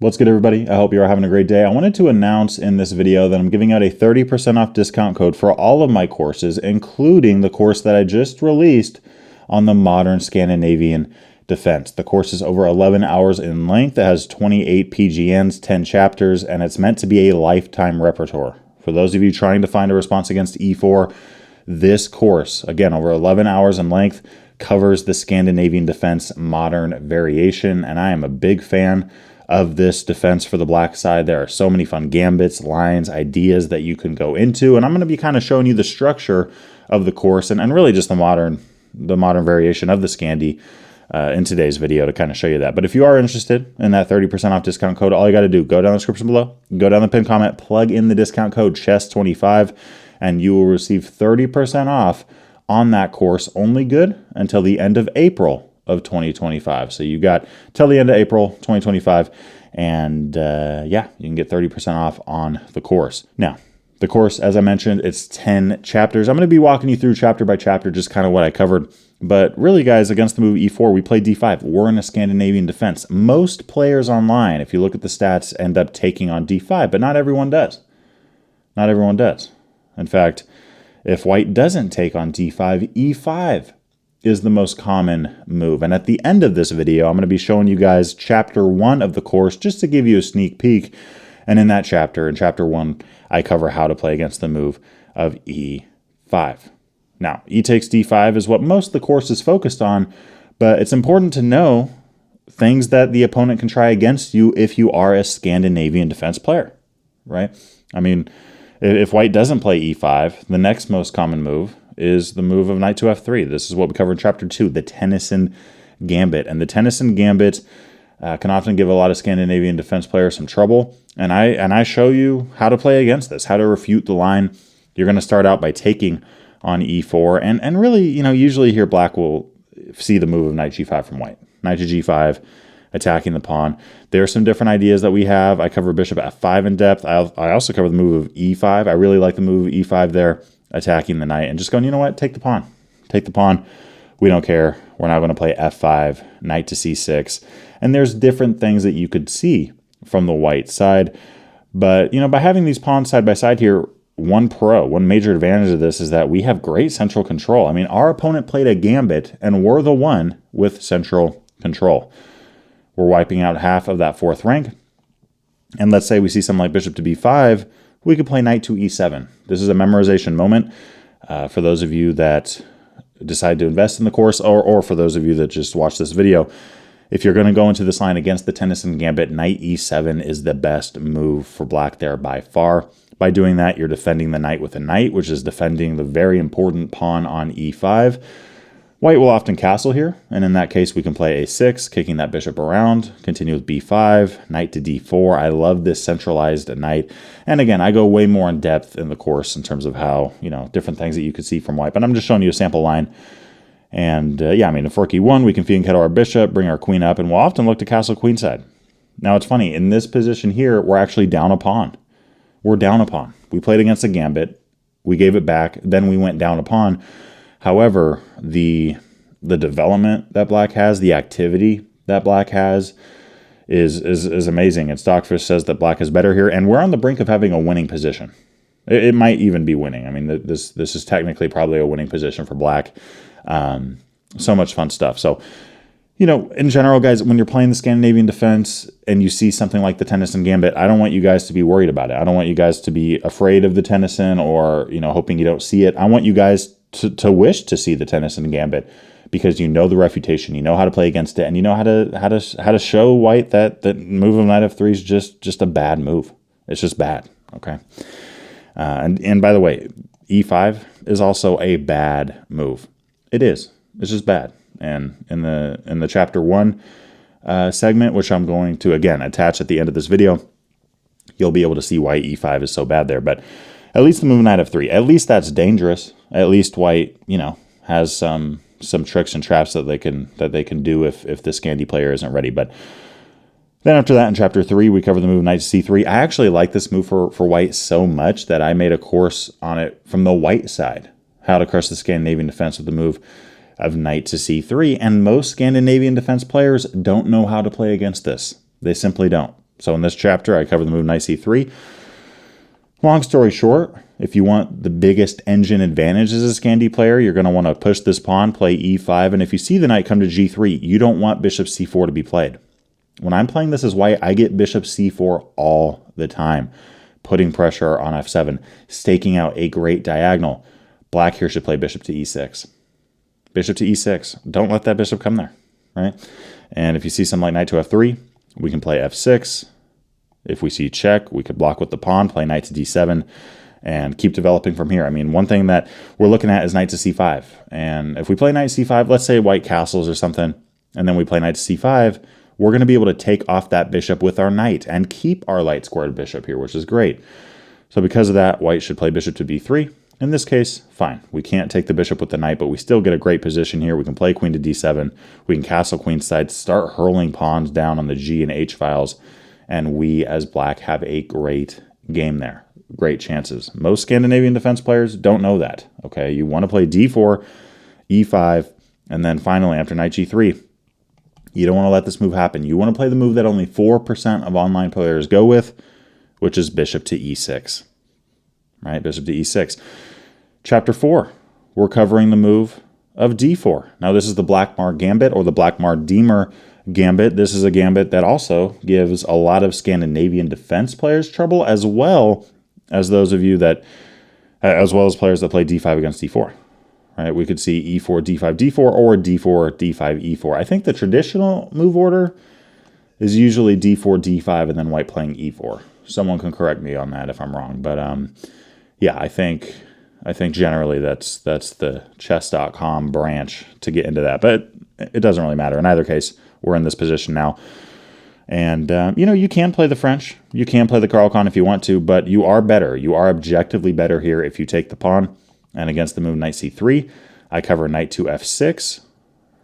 What's good, everybody? I hope you are having a great day. I wanted to announce in this video that I'm giving out a 30% off discount code for all of my courses, including the course that I just released on the Modern Scandinavian Defense. The course is over 11 hours in length. It has 28 PGNs, 10 chapters, and it's meant to be a lifetime repertoire. For those of you trying to find a response against E4, this course, again, over 11 hours in length, covers the Scandinavian Defense modern variation, and I am a big fan of this defense for the black side. There are so many fun gambits, lines, ideas that you can go into, and I'm going to be kind of showing you the structure of the course and really just the modern variation of the Scandi in today's video to kind of show you that. But if you are interested in that 30% off discount code, all you got to do, go down the description below, go down the pinned comment, plug in the discount code CHESS25, and you will receive 30% off on that course, only good until the end of April of 2025. So you got till the end of April 2025, and yeah, you can get 30% off on the course. Now, the course, as I mentioned, it's 10 chapters. I'm going to be walking you through chapter by chapter, just kind of what I covered. But really, guys, against the move E4, we play D5. We're in a Scandinavian defense. Most players online, if you look at the stats, end up taking on D5, but not everyone does. Not everyone does. In fact, if white doesn't take on D5, E5 is the most common move. And at the end of this video, I'm going to be showing you guys chapter 1 of the course just to give you a sneak peek. And in that chapter, in chapter 1, I cover how to play against the move of E5. Now, E takes D5 is what most of the course is focused on, but it's important to know things that the opponent can try against you if you are a Scandinavian defense player, right? I mean, if white doesn't play E5, the next most common move is the move of knight to F3. This is what we covered in chapter 2, the Tennison Gambit. And the Tennison Gambit can often give a lot of Scandinavian defense players some trouble. And I show you how to play against this, how to refute the line. You're going to start out by taking on E4. And really, you know, usually here black will see the move of knight G5 from white. Knight to G5, attacking the pawn. There are some different ideas that we have. I cover bishop F5 in depth. I also cover the move of E5. I really like the move of E5 there, attacking the knight and just going, you know what, take the pawn. Take the pawn. We don't care. We're not going to play F5, knight to C6. And there's different things that you could see from the white side. But, you know, by having these pawns side by side here, one major advantage of this is that we have great central control. I mean, our opponent played a gambit and we're the one with central control. We're wiping out half of that fourth rank. And let's say we see something like bishop to B5, we could play knight to E7. This is a memorization moment for those of you that decide to invest in the course, or for those of you that just watch this video. If you're going to go into this line against the Tennison Gambit, knight E7 is the best move for black there by far. By doing that, you're defending the knight with a knight, which is defending the very important pawn on E5. White will often castle here, and in that case, we can play A6, kicking that bishop around, continue with B5, knight to D4. I love this centralized knight. And again, I go way more in depth in the course in terms of how, you know, different things that you could see from white, but I'm just showing you a sample line. And yeah, I mean, if Fork E1, we can fianchetto our bishop, bring our queen up, and we'll often look to castle queenside. Now, it's funny, in this position here, we're actually down a pawn. We're down a pawn. We played against a gambit, we gave it back, then we went down a pawn. However, the development that black has, the activity that black has is amazing. And Stockfish says that black is better here, and we're on the brink of having a winning position. It might even be winning. I mean, this is technically probably a winning position for black. So much fun stuff. So, you know, in general, guys, when you're playing the Scandinavian defense and you see something like the Tennison Gambit, I don't want you guys to be worried about it. I don't want you guys to be afraid of the Tennison or, you know, hoping you don't see it. I want you guys to wish to see the Tennison Gambit, because you know the refutation, you know how to play against it, and you know how to show white that move of knight F3 is just a bad move. It's just bad. Okay. And by the way, E5 is also a bad move. It is. It's just bad. And in the chapter 1 segment, which I'm going to again attach at the end of this video, you'll be able to see why E5 is so bad there. But at least the move knight F3, at least that's dangerous. At least white, you know, has some tricks and traps that they can do if the Scandi player isn't ready. But then after that, in chapter 3, we cover the move knight to C3. I actually like this move for white so much that I made a course on it from the white side, how to crush the Scandinavian defense with the move of knight to C3. And most Scandinavian defense players don't know how to play against this. They simply don't. So in this chapter, I cover the move knight c3. Long story short, if you want the biggest engine advantage as a Scandi player, you're going to want to push this pawn, play e5, and if you see the knight come to g3, you don't want bishop c4 to be played. When I'm playing this as white, I get bishop c4 all the time, putting pressure on f7, staking out a great diagonal. Black here should play bishop to e6. Bishop to e6. Don't let that bishop come there, right? And if you see something like knight to f3, we can play f6. If we see check, we could block with the pawn, play knight to d7, and keep developing from here. I mean, one thing that we're looking at is knight to c5. And if we play knight to c5, let's say white castles or something, and then we play knight to c5, we're going to be able to take off that bishop with our knight and keep our light squared bishop here, which is great. So because of that, white should play bishop to b3. In this case, fine. We can't take the bishop with the knight, but we still get a great position here. We can play queen to d7. We can castle queenside, start hurling pawns down on the g and h files, and we, as black, have a great game there. Great chances. Most Scandinavian defense players don't know that, okay? You want to play d4, e5, and then finally, after knight g3, you don't want to let this move happen. You want to play the move that only 4% of online players go with, which is bishop to e6, right? Bishop to e6. Chapter 4, we're covering the move of d4. Now, this is the Blackmar Gambit or the Blackmar-Diemer Gambit. This is a gambit that also gives a lot of Scandinavian defense players trouble, as well as those of you that, as well as players that play d5 against d4. Right? We could see e4, d5, d4, or d4, d5, e4. I think the traditional move order is usually d4, d5, and then white playing e4. Someone can correct me on that if I'm wrong, but yeah, I think generally that's the chess.com branch to get into that, but it doesn't really matter. In either case, we're in this position now. And, you know, you can play the French. You can play the Carl-Con if you want to, but you are better. You are objectively better here if you take the pawn. And against the move knight c3, I cover knight to f6,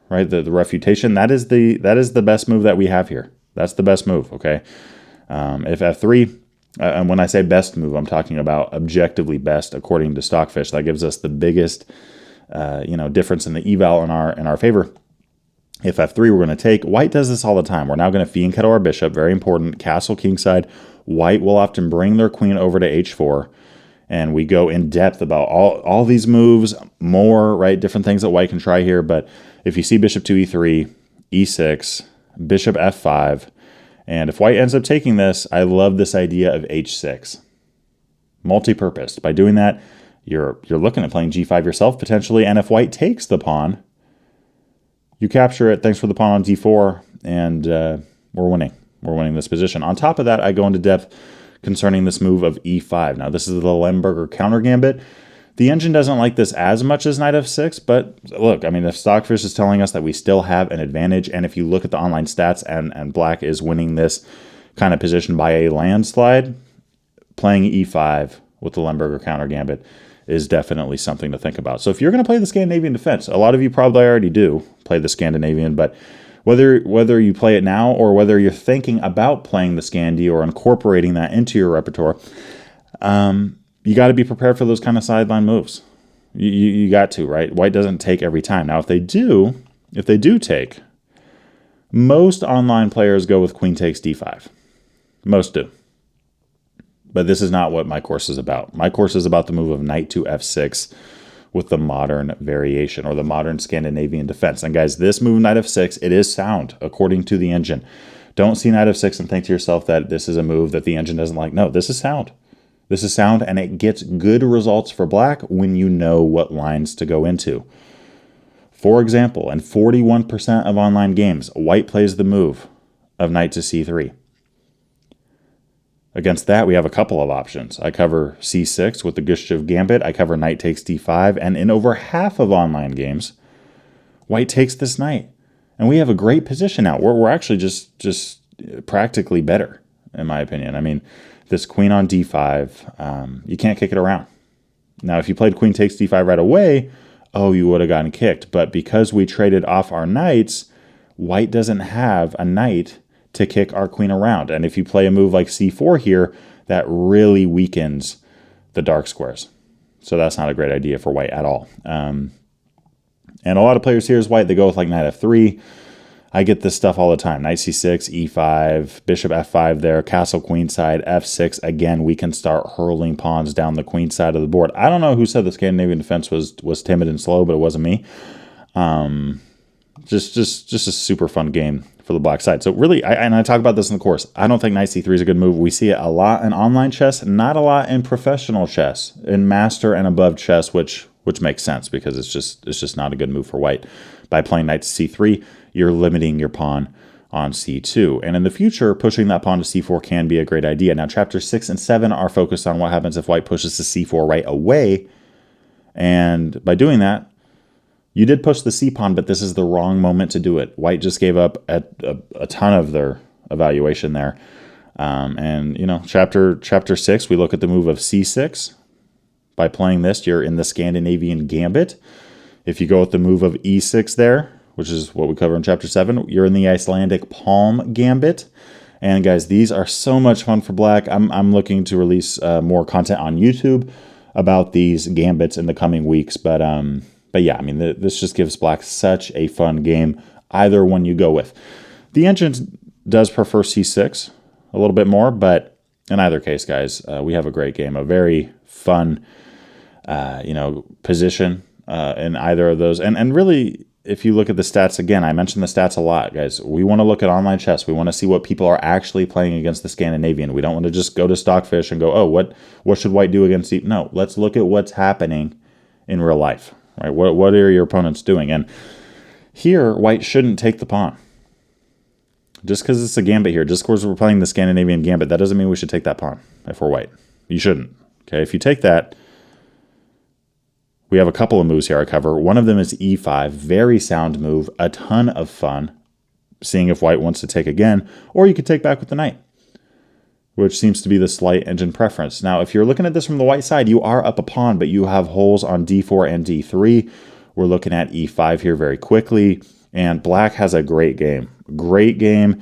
right? The refutation, that is the best move that we have here. That's the best move, okay? If f3, and when I say best move, I'm talking about objectively best according to Stockfish. That gives us the biggest, you know, difference in the eval in our favor. If f3, we're going to take. White does this all the time. We're now going to fee and kettle our bishop. Very important. Castle kingside. White will often bring their queen over to h4. And we go in depth about all these moves, more, right? Different things that white can try here. But if you see bishop to e3, e6, bishop f5, and if white ends up taking this, I love this idea of h6. Multi-purpose. By doing that, you're looking at playing g5 yourself potentially. And if white takes the pawn, you capture it. Thanks for the pawn on d4, and we're winning. We're winning this position. On top of that, I go into depth concerning this move of e5. Now, this is the Lemberger counter gambit. The engine doesn't like this as much as knight f6, but look, I mean, if Stockfish is telling us that we still have an advantage, and if you look at the online stats and black is winning this kind of position by a landslide, playing e5 with the Lemberger counter gambit is definitely something to think about. So if you're going to play the Scandinavian defense, a lot of you probably already do play the Scandinavian, but whether you play it now or whether you're thinking about playing the Scandi or incorporating that into your repertoire, you got to be prepared for those kind of sideline moves. You got to, right? White doesn't take every time. Now, if they do take, most online players go with queen takes d5. Most do. But this is not what my course is about. My course is about the move of knight to f6 with the modern variation or the modern Scandinavian defense. And guys, this move knight f6, it is sound according to the engine. Don't see knight f6 and think to yourself that this is a move that the engine doesn't like. No, this is sound. This is sound, and it gets good results for black when you know what lines to go into. For example, in 41% of online games, white plays the move of knight to c3. Against that, we have a couple of options. I cover c6 with the Gustav Gambit. I cover knight takes d5. And in over half of online games, white takes this knight. And we have a great position now. We're actually just practically better, in my opinion. I mean, this queen on d5, you can't kick it around. Now, if you played queen takes d5 right away, oh, you would have gotten kicked. But because we traded off our knights, white doesn't have a knight to kick our queen around. And if you play a move like c4 here, that really weakens the dark squares. So that's not a great idea for white at all. And a lot of players here as white, they go with like knight f3. I get this stuff all the time. Knight c6, e5, bishop f5 there, castle queenside, f6. Again, we can start hurling pawns down the queen side of the board. I don't know who said the Scandinavian defense was timid and slow, but it wasn't me. Just a super fun game for the black side. So really, I talk about this in the course. I don't think knight c3 is a good move. We see it a lot in online chess, not a lot in professional chess, in master and above chess, which makes sense because it's just not a good move for white. By playing knight to c3, you're limiting your pawn on c2. And in the future, pushing that pawn to c4 can be a great idea. Now, chapters 6 and 7 are focused on what happens if white pushes to c4 right away. And by doing that, you did push the c-pawn, but this is the wrong moment to do it. White just gave up a ton of their evaluation there. And, you know, chapter 6, we look at the move of c6. By playing this, you're in the Scandinavian Gambit. If you go with the move of e6 there, which is what we cover in chapter 7, you're in the Icelandic Palm Gambit. And guys, these are so much fun for black. I'm looking to release more content on YouTube about these gambits in the coming weeks. But yeah, I mean, this just gives black such a fun game, either one you go with. The engine does prefer c6 a little bit more, but in either case, guys, we have a great game, a very fun, position in either of those. And really, if you look at the stats, again, I mentioned the stats a lot, guys. We want to look at online chess. We want to see what people are actually playing against the Scandinavian. We don't want to just go to Stockfish and go, oh, what should white do against No, let's look at what's happening in real life, right? What are your opponents doing? And here, white shouldn't take the pawn. Just because it's a gambit here, just because we're playing the Scandinavian Gambit, that doesn't mean we should take that pawn if we're white. You shouldn't. Okay, if you take that, we have a couple of moves here I cover. One of them is e5, very sound move, a ton of fun, seeing if white wants to take again, or you could take back with the knight, which seems to be the slight engine preference. Now, if you're looking at this from the white side, you are up a pawn, but you have holes on d4 and d3. We're looking at e5 here very quickly, and black has a great game. Great game,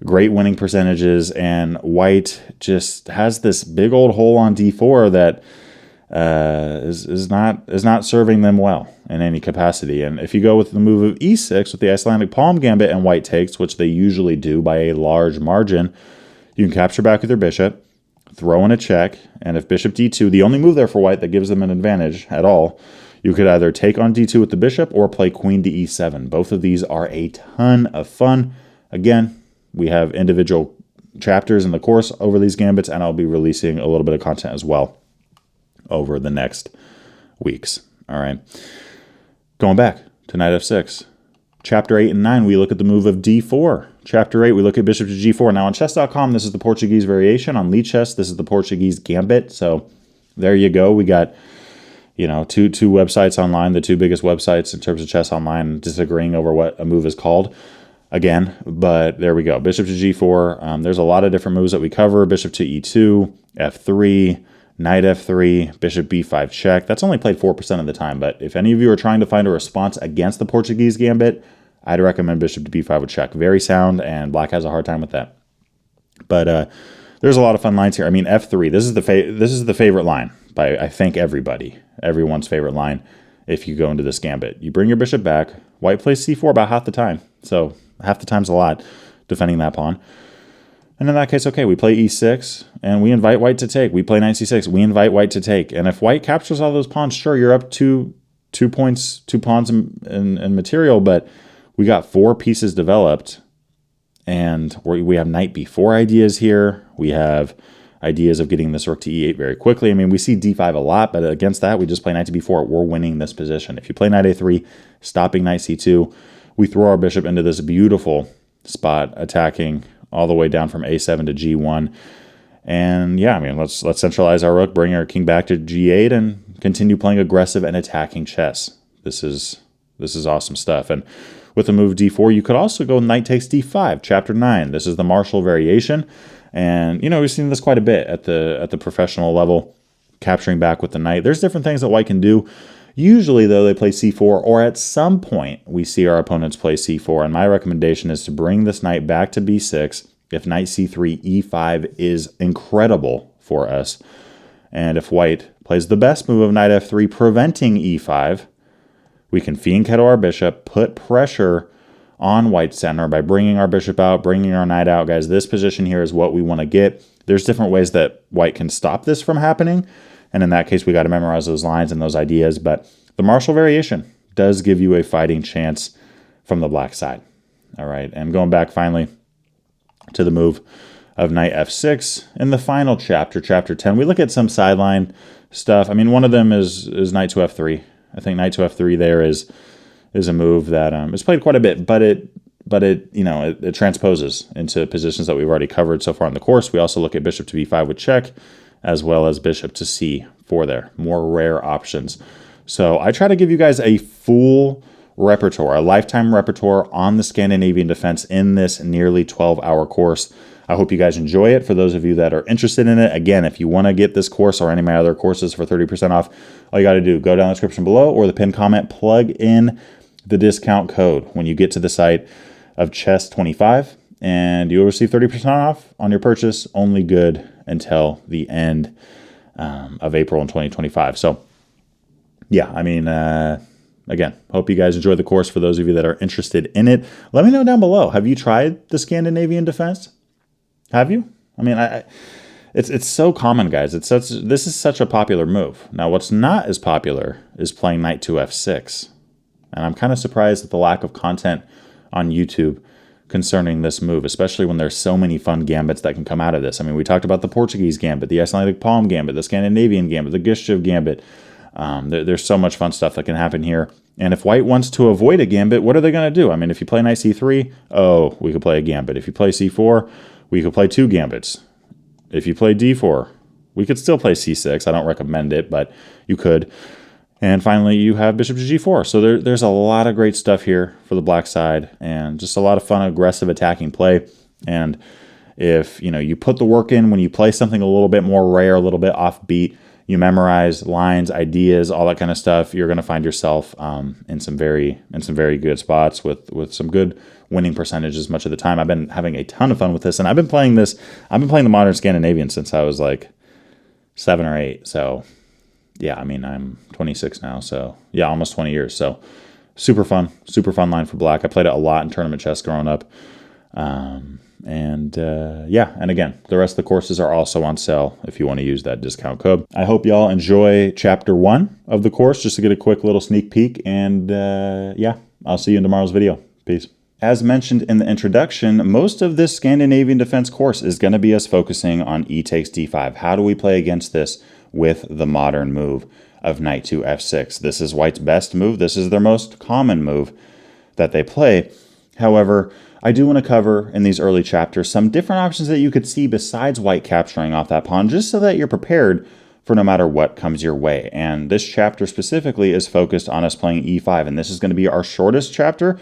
great winning percentages, and white just has this big old hole on d4 that is not serving them well in any capacity. And if you go with the move of e6 with the Icelandic Palm Gambit and white takes, which they usually do by a large margin, you can capture back with your bishop, throw in a check, and if bishop d2, the only move there for white that gives them an advantage at all, you could either take on d2 with the bishop or play queen to e7. Both of these are a ton of fun. Again, we have individual chapters in the course over these gambits, and I'll be releasing a little bit of content as well over the next weeks. All right. Going back to knight f6. Chapter 8 and 9, we look at the move of d4. Chapter 8, we look at bishop to g4. Now on chess.com, this is the Portuguese variation. On Lichess, this is the Portuguese Gambit. So there you go. We got, two websites online, the two biggest websites in terms of chess online, disagreeing over what a move is called. Again, but there we go. Bishop to g4. There's a lot of different moves that we cover. Bishop to e2, f3, knight f3, bishop b5 check. That's only played 4% of the time, but if any of you are trying to find a response against the Portuguese Gambit, I'd recommend bishop to b5 with check. Very sound, and black has a hard time with that. But there's a lot of fun lines here. I mean, f3, this is the favorite line by, I think, everyone's favorite line if you go into this gambit. You bring your bishop back. White plays c4 about half the time, so half the time's a lot defending that pawn. And in that case, okay, we play e6, and we invite white to take. We play knight c6. We invite white to take. And if white captures all those pawns, sure, you're up two points, 2 pawns in material, but we got 4 pieces developed, and we have knight b4 ideas here. We have ideas of getting this rook to e8 very quickly. I mean, we see d5 a lot, but against that, we just play knight to b4. We're winning this position. If you play knight a3, stopping knight c2, we throw our bishop into this beautiful spot, attacking all the way down from a7 to g1. And yeah, I mean, let's centralize our rook, bring our king back to g8, and continue playing aggressive and attacking chess. This is awesome stuff. And with the move d4, you could also go knight takes d5, chapter 9. This is the Marshall variation. And, we've seen this quite a bit at the professional level, capturing back with the knight. There's different things that white can do. Usually, though, they play c4, or at some point, we see our opponents play c4. And my recommendation is to bring this knight back to b6. If knight c3, e5 is incredible for us. And if white plays the best move of knight f3, preventing e5, we can fianchetto our bishop, put pressure on white center by bringing our bishop out, bringing our knight out. Guys, this position here is what we want to get. There's different ways that white can stop this from happening. And in that case, we got to memorize those lines and those ideas. But the martial variation does give you a fighting chance from the black side. All right, and going back finally to the move of knight f6 in the final chapter, chapter 10, we look at some sideline stuff. I mean, one of them is knight to f3. I think knight to f3 there is a move that is played quite a bit, but it transposes into positions that we've already covered so far in the course. We also look at bishop to b5 with check, as well as bishop to c4 there. More rare options. So I try to give you guys a full repertoire, a lifetime repertoire on the Scandinavian defense in this nearly 12-hour course. I hope you guys enjoy it. For those of you that are interested in it, again, if you want to get this course or any of my other courses for 30% off, all you got to do, go down the description below or the pinned comment, plug in the discount code when you get to the site of Chess25, and you'll receive 30% off on your purchase, only good until the end of April in 2025. So, yeah, I mean, again, hope you guys enjoy the course. For those of you that are interested in it, let me know down below. Have you tried the Scandinavian defense? Have you? I mean, it's so common, guys. This is such a popular move. Now, what's not as popular is playing knight to f6. And I'm kind of surprised at the lack of content on YouTube concerning this move, especially when there's so many fun gambits that can come out of this. I mean, we talked about the Portuguese Gambit, the Icelandic Palm Gambit, the Scandinavian Gambit, the Gustav Gambit. There's so much fun stuff that can happen here. And if white wants to avoid a gambit, what are they going to do? I mean, if you play knight c3, oh, we could play a gambit. If you play c4, we could play two gambits. If you play d4, we could still play c6. I don't recommend it, but you could. And finally, you have bishop to g4. So there's a lot of great stuff here for the black side, and just a lot of fun, aggressive attacking play. And if you put the work in when you play something a little bit more rare, a little bit offbeat, you memorize lines, ideas, all that kind of stuff, you're going to find yourself in some very good spots with some good winning percentages much of the time. I've been having a ton of fun with this, and I've been playing the Modern Scandinavian since I was like 7 or 8. So yeah, I mean, I'm 26 now, so yeah, almost 20 years. So super fun line for black. I played it a lot in tournament chess growing up. Yeah, and again, the rest of the courses are also on sale if you want to use that discount code. I hope y'all enjoy chapter 1 of the course, just to get a quick little sneak peek. And yeah, I'll see you in tomorrow's video. Peace. As mentioned in the introduction, most of this Scandinavian defense course is going to be us focusing on e takes d5. How do we play against this with the modern move of knight to f6? This is white's best move. This is their most common move that they play. However, I do want to cover in these early chapters some different options that you could see besides white capturing off that pawn, just so that you're prepared for no matter what comes your way. And this chapter specifically is focused on us playing e5, and this is going to be our shortest chapter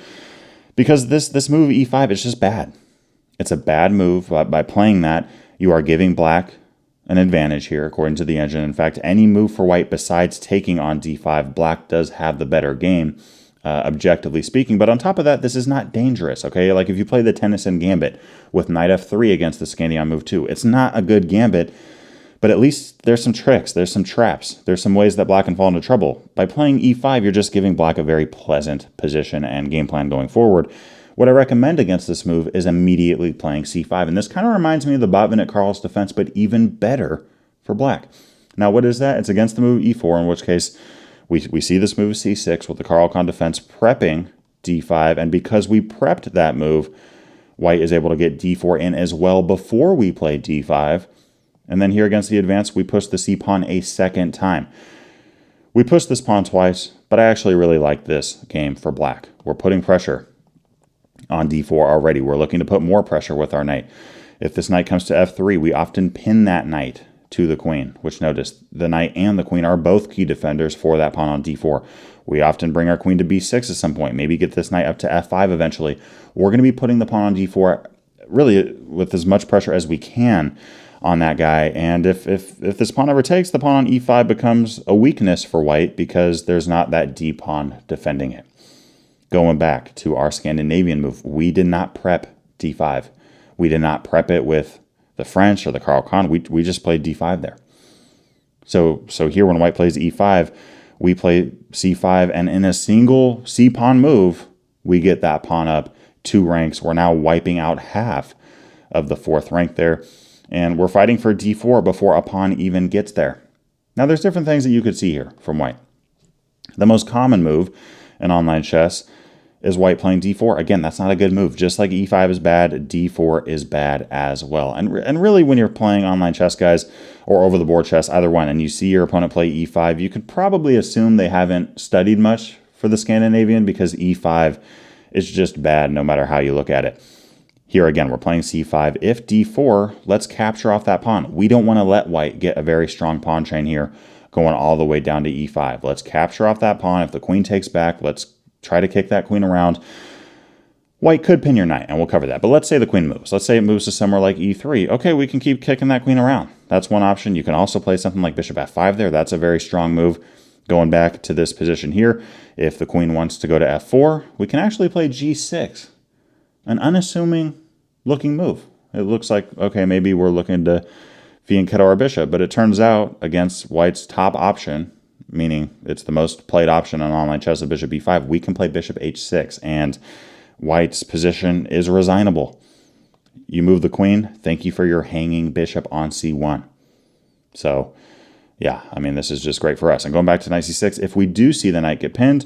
because this move e5 is just bad. It's a bad move. By playing that, you are giving black an advantage here, according to the engine. In fact, any move for white besides taking on d5, black does have the better game, objectively speaking. But on top of that, this is not dangerous, okay? Like if you play the Tennison Gambit with knight f3 against the Scandinavian move 2, it's not a good gambit, but at least there's some tricks, there's some traps, there's some ways that black can fall into trouble. By playing e5, you're just giving black a very pleasant position and game plan going forward. What I recommend against this move is immediately playing c5, and this kind of reminds me of the Botvinnik Karl's defense, but even better for black. Now, what is that? It's against the move e4, in which case we see this move c6 with the Karl-Kahn defense prepping d5, and because we prepped that move, white is able to get d4 in as well before we play d5, and then here against the advance, we push the c-pawn a second time. We pushed this pawn twice, but I actually really like this game for black. We're putting pressure on d4 already. We're looking to put more pressure with our knight. If this knight comes to f3, we often pin that knight to the queen, which notice the knight and the queen are both key defenders for that pawn on d4. We often bring our queen to b6 at some point, maybe get this knight up to f5 eventually. We're going to be putting the pawn on d4 really with as much pressure as we can on that guy. And if this pawn ever takes, the pawn on e5 becomes a weakness for white because there's not that d pawn defending it. Going back to our Scandinavian move, we did not prep d5. We did not prep it with the French or the Karl-Kahn. We just played d5 there. So here when white plays e5, we play c5, and in a single c-pawn move, we get that pawn up 2 ranks. We're now wiping out half of the 4th rank there. And we're fighting for d4 before a pawn even gets there. Now, there's different things that you could see here from white. The most common move in online chess is white playing d4. Again, that's not a good move. Just like e5 is bad, d4 is bad as well. And really, when you're playing online chess, guys, or over-the-board chess, either one, and you see your opponent play e5, you could probably assume they haven't studied much for the Scandinavian, because e5 is just bad no matter how you look at it. Here again, we're playing c5. If d4, let's capture off that pawn. We don't want to let white get a very strong pawn chain here going all the way down to e5. Let's capture off that pawn. If the queen takes back, let's try to kick that queen around. White could pin your knight, and we'll cover that. But let's say the queen moves. Let's say it moves to somewhere like e3. Okay, we can keep kicking that queen around. That's one option. You can also play something like bishop f5 there. That's a very strong move. Going back to this position here, if the queen wants to go to f4, we can actually play g6. An unassuming looking move. It looks like, okay, maybe we're looking to fianchetto our bishop, but it turns out against white's top option, meaning it's the most played option on online chess of bishop b5, we can play bishop h6, and white's position is resignable. You move the queen, thank you for your hanging bishop on c1. So, yeah, I mean, this is just great for us. And going back to knight c6, if we do see the knight get pinned,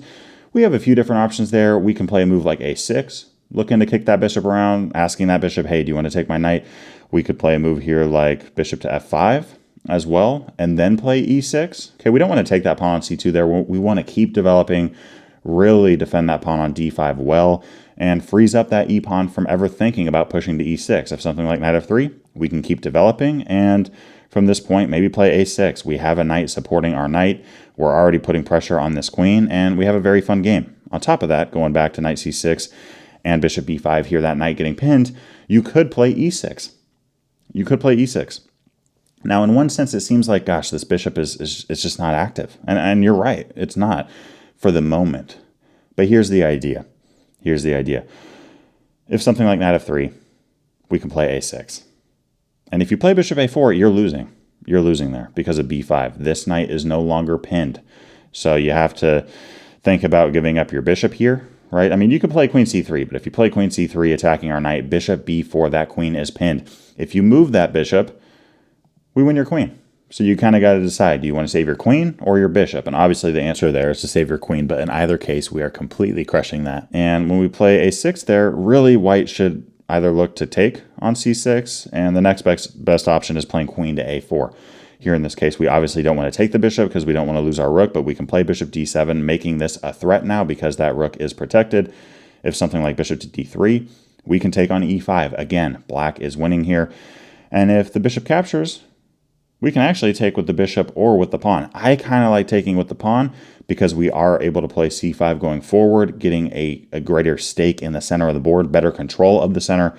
we have a few different options there. We can play a move like a6, looking to kick that bishop around, asking that bishop, hey, do you want to take my knight? We could play a move here like bishop to f5 as well, and then play e6. Okay, we don't want to take that pawn on c2 there. We want to keep developing, really defend that pawn on d5 well, and freeze up that e-pawn from ever thinking about pushing to e6. If something like knight f3, we can keep developing, and from this point, maybe play a6. We have a knight supporting our knight. We're already putting pressure on this queen, and we have a very fun game. On top of that, going back to knight c6 and bishop b5 here, that knight getting pinned, you could play e6. You could play e6. Now, in one sense, it seems like, gosh, this bishop is just not active. And you're right, it's not for the moment. But here's the idea. Here's the idea. If something like knight f3, we can play a6. And if you play bishop a4, you're losing. You're losing there because of b5. This knight is no longer pinned. So you have to think about giving up your bishop here, right? I mean, you could play queen c3, but if you play queen c3 attacking our knight, bishop b4, that queen is pinned. If you move that bishop, we win your queen. So you kind of got to decide, do you want to save your queen or your bishop? And obviously the answer there is to save your queen, but in either case, we are completely crushing that. And when we play a6 there, really white should either look to take on c6, and the next best option is playing queen to a4. Here in this case, we obviously don't want to take the bishop because we don't want to lose our rook, but we can play bishop d7, making this a threat now because that rook is protected. If something like bishop to d3, we can take on e5. Again, black is winning here. And if the bishop captures, we can actually take with the bishop or with the pawn. I kind of like taking with the pawn because we are able to play c5 going forward, getting a greater stake in the center of the board, better control of the center.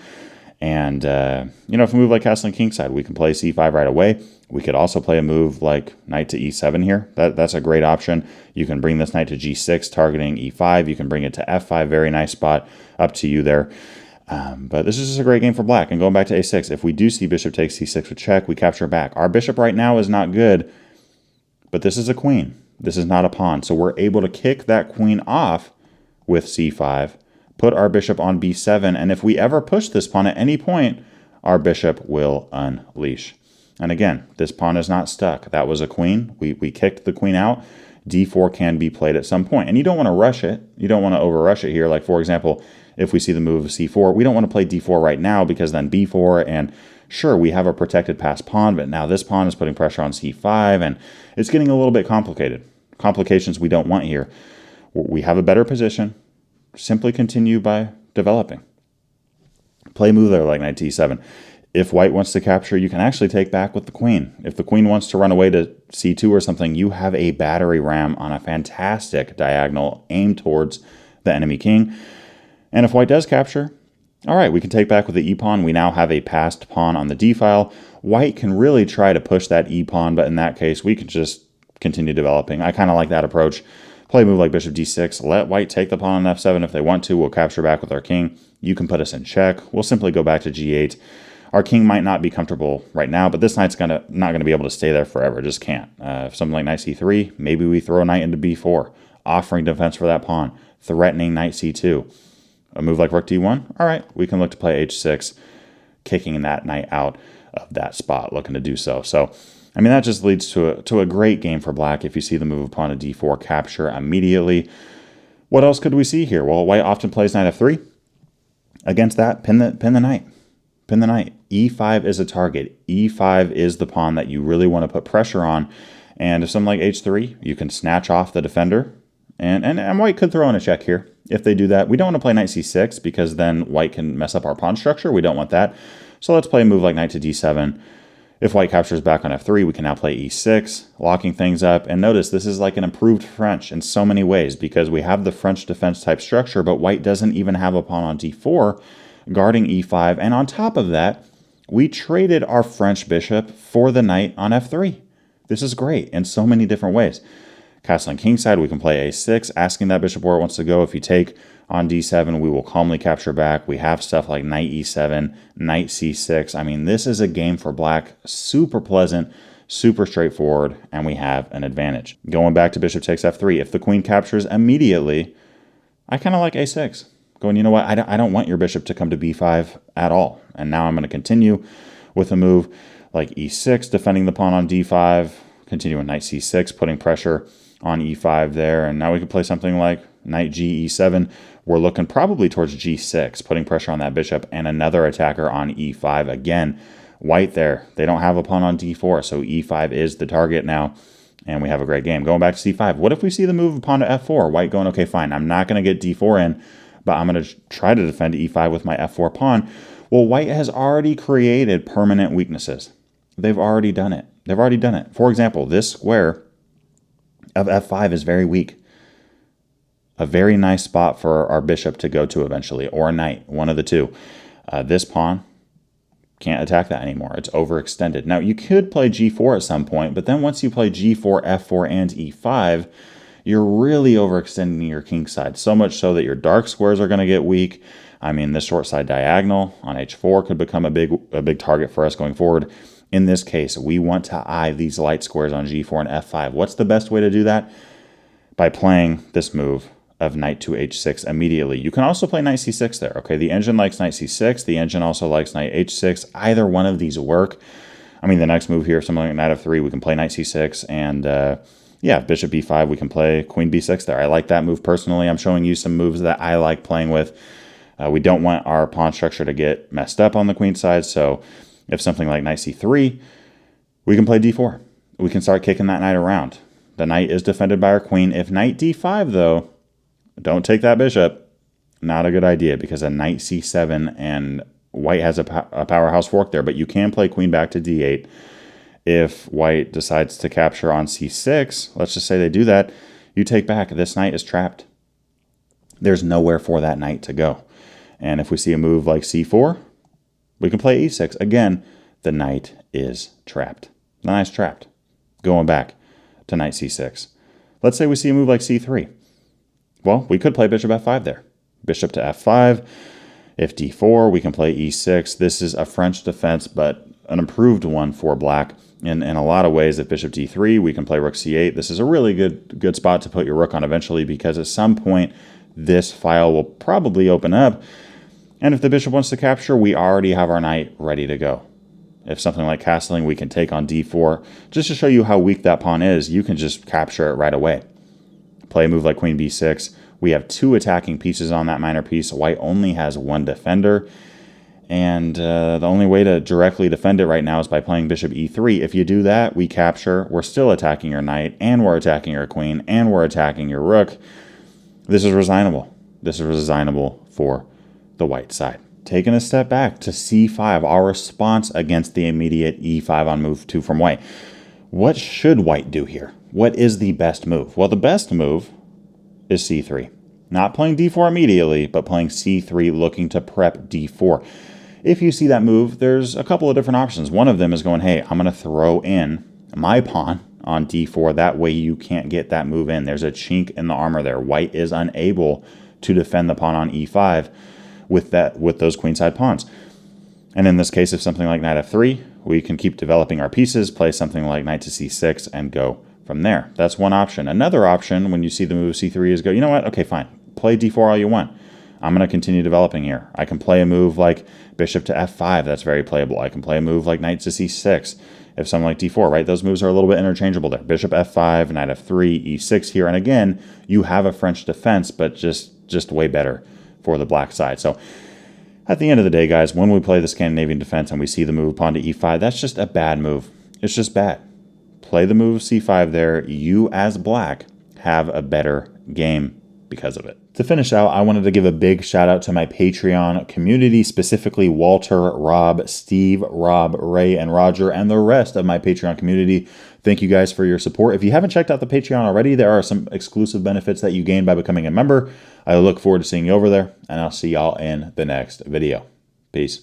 And, if we move like castle and kingside, we can play c5 right away. We could also play a move like knight to e7 here. That's a great option. You can bring this knight to g6, targeting e5. You can bring it to f5, very nice spot. Up to you there. But this is just a great game for black. And going back to a6, if we do see bishop takes c6 with check, we capture back. Our bishop right now is not good, but this is a queen. This is not a pawn. So we're able to kick that queen off with c5, put our bishop on b7, and if we ever push this pawn at any point, our bishop will unleash. And again, this pawn is not stuck. That was a queen. We kicked the queen out. d4 can be played at some point. And you don't want to rush it. You don't want to over-rush it here. Like, for example, if we see the move of c4, we don't want to play d4 right now because then b4, and sure, we have a protected passed pawn, but now this pawn is putting pressure on c5, and it's getting a little bit complicated. Complications we don't want here. We have a better position. Simply continue by developing. Play a move there like knight to e7. If white wants to capture, you can actually take back with the queen. If the queen wants to run away to c2 or something, you have a battery ram on a fantastic diagonal aimed towards the enemy king. And if white does capture, all right, we can take back with the e-pawn. We now have a passed pawn on the d-file. White can really try to push that e-pawn, but in that case, we can just continue developing. I kind of like that approach. Play a move like bishop d6. Let white take the pawn on f7 if they want to. We'll capture back with our king. You can put us in check. We'll simply go back to g8. Our king might not be comfortable right now, but this knight's not going to be able to stay there forever. Just can't. If something like knight c3, maybe we throw a knight into b4, offering defense for that pawn, threatening knight c2. A move like rook d1, all right, we can look to play h6, kicking that knight out of that spot, looking to do so. So, I mean, that just leads to a great game for black if you see the move of pawn to d4, capture immediately. What else could we see here? Well, white often plays knight f3. Against that, pin the knight. Pin the knight. e5 is a target. e5 is the pawn that you really want to put pressure on. And if something like h3, you can snatch off the defender. And white could throw in a check here. If they do that, we don't want to play knight c6 because then white can mess up our pawn structure. We don't want that. So let's play a move like knight to d7. If white captures back on f3, we can now play e6, locking things up. And notice this is like an improved French in so many ways because we have the French defense type structure, but white doesn't even have a pawn on d4 guarding e5. And on top of that, we traded our French bishop for the knight on f3. This is great in so many different ways. Castling kingside, we can play a6, asking that bishop where it wants to go. If you take on d7, we will calmly capture back. We have stuff like knight e7, knight c6. I mean, this is a game for black. Super pleasant, super straightforward, and we have an advantage. Going back to bishop takes f3. If the queen captures immediately, I kind of like a6. Going, you know what, I don't want your bishop to come to b5 at all. And now I'm going to continue with a move like e6, defending the pawn on d5, continuing knight c6, putting pressure on e5 there. And now we can play something like knight g e7. We're looking probably towards g6, putting pressure on that bishop, and another attacker on e5. Again, white there, they don't have a pawn on d4, so e5 is the target now, and we have a great game. Going back to c5, what if we see the move of pawn to f4? White going, okay, fine, I'm not going to get d4 in, but I'm going to try to defend e5 with my f4 pawn. Well, white has already created permanent weaknesses. They've already done it. They've already done it. For example, this square of f5 is very weak. A very nice spot for our bishop to go to eventually, or a knight, one of the two. This pawn can't attack that anymore. It's overextended. Now, you could play g4 at some point, but then once you play g4, f4, and e5, you're really overextending your king side, so much so that your dark squares are going to get weak. I mean, this short side diagonal on h4 could become a big target for us going forward. In this case, we want to eye these light squares on g4 and f5. What's the best way to do that? By playing this move of knight to h6 immediately. You can also play knight c6 there, okay? The engine likes knight c6. The engine also likes knight h6. Either one of these work. I mean, the next move here, something like knight f3, we can play knight c6. And yeah, bishop b5, we can play queen b6 there. I like that move personally. I'm showing you some moves that I like playing with. We don't want our pawn structure to get messed up on the queen side, so if something like knight c3, we can play d4. We can start kicking that knight around. The knight is defended by our queen. If knight d5, though, don't take that bishop. Not a good idea because a knight c7 and white has a powerhouse fork there, but you can play queen back to d8. If white decides to capture on c6, let's just say they do that, you take back. This knight is trapped. There's nowhere for that knight to go. And if we see a move like c4, we can play e6. Again, the knight is trapped. The knight's trapped. Going back to knight c6. Let's say we see a move like c3. Well, we could play bishop f5 there. Bishop to f5. If d4, we can play e6. This is a French defense, but an improved one for black. In a lot of ways, if bishop d3, we can play rook c8. This is a really good spot to put your rook on eventually because at some point, this file will probably open up. And if the bishop wants to capture, we already have our knight ready to go. If something like castling, we can take on d4. Just to show you how weak that pawn is, you can just capture it right away. Play a move like queen b6. We have two attacking pieces on that minor piece. White only has one defender. And the only way to directly defend it right now is by playing bishop e3. If you do that, we capture. We're still attacking your knight, and we're attacking your queen, and we're attacking your rook. This is resignable. This is resignable for the white side. Taking a step back to c5, our response against the immediate e5 on move 2 from white. What should white do here? What is the best move? Well, the best move is c3. Not playing d4 immediately, but playing c3, looking to prep d4. If you see that move, there's a couple of different options. One of them is going, hey, I'm going to throw in my pawn on d4. That way you can't get that move in. There's a chink in the armor there. White is unable to defend the pawn on e5 with those queenside pawns. And in this case, if something like knight f3, we can keep developing our pieces, play something like knight to c6, and go from there. That's one option. Another option, when you see the move c3, is go, you know what? Okay, fine. Play d4 all you want. I'm going to continue developing here. I can play a move like bishop to f5. That's very playable. I can play a move like knight to c6. If something like d4, right? Those moves are a little bit interchangeable there. Bishop f5, knight f3, e6 here. And again, you have a French defense, but just way better for the black side. So at the end of the day, guys, when we play the Scandinavian defense and we see the move pawn to e5, that's just a bad move. It's just bad. Play the move c5 there. You, as black, have a better game because of it. To finish out, I wanted to give a big shout out to my Patreon community, specifically Walter, Rob, Steve, Rob, Ray, and Roger, and the rest of my Patreon community. Thank you guys for your support. If you haven't checked out the Patreon already, there are some exclusive benefits that you gain by becoming a member. I look forward to seeing you over there, and I'll see y'all in the next video. Peace.